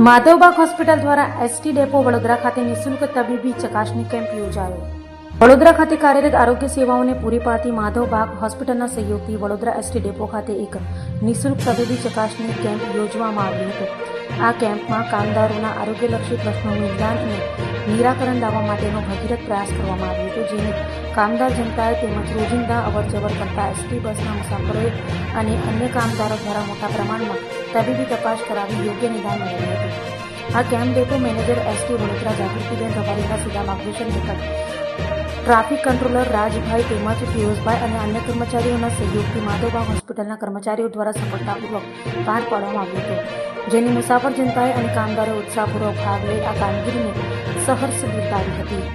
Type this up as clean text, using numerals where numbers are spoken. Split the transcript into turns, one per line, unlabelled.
Madhavbaug hospital દ્વારા ST depot Vadodara ખાતે નિઃશુલ્ક તબીબી ચકાસણી કેમ્પ યોજાયો. વડોદરા ખાતે કાર્યરત આરોગ્ય સેવાઓને પૂરી પાડતી માધવબાગ હોસ્પિટલના સહયોગથી વડોદરા એસટી ડેપો ખાતે એક નિઃશુલ્ક તબીબી ચકાસણી કેમ્પ યોજવામાં આવ્યો હતો. આ કેમ્પમાં કામદારોના આરોગ્યલક્ષી પ્રશ્નોનું નિદાન અને નિરાકરણ લાવવા માટેનો ભગીરથ પ્રયાસ કરવામાં આવ્યો હતો, જેને કામદાર જનતાએ તેમજ રોજિંદા અવરજવર કરતા એસટી બસના મુસાફરોએ અને અન્ય કામદારો દ્વારા મોટા પ્રમાણમાં તબીબી તપાસ કરાવી યોગ્ય નિદાન મેળવ્યું હતું. આ camp depot manager ST Vadodara જાગૃતિબેન રબારીના સીધા માર્ગદર્શન હેઠળ ટ્રાફિક કંટ્રોલર રાજભાઈ તેમજ ફિરોઝભાઈ અને અન્ય કર્મચારીઓના સહયોગથી માધવબાગ હોસ્પિટલના કર્મચારીઓ દ્વારા સફળતાપૂર્વક પાર પાડવામાં આવ્યું હતું, જેની મુસાફર જનતાએ અને કામદારોએ ઉત્સાહપૂર્વક ભાગ લઈ આ કામગીરીને સહર્ષ બિરદાવી હતી.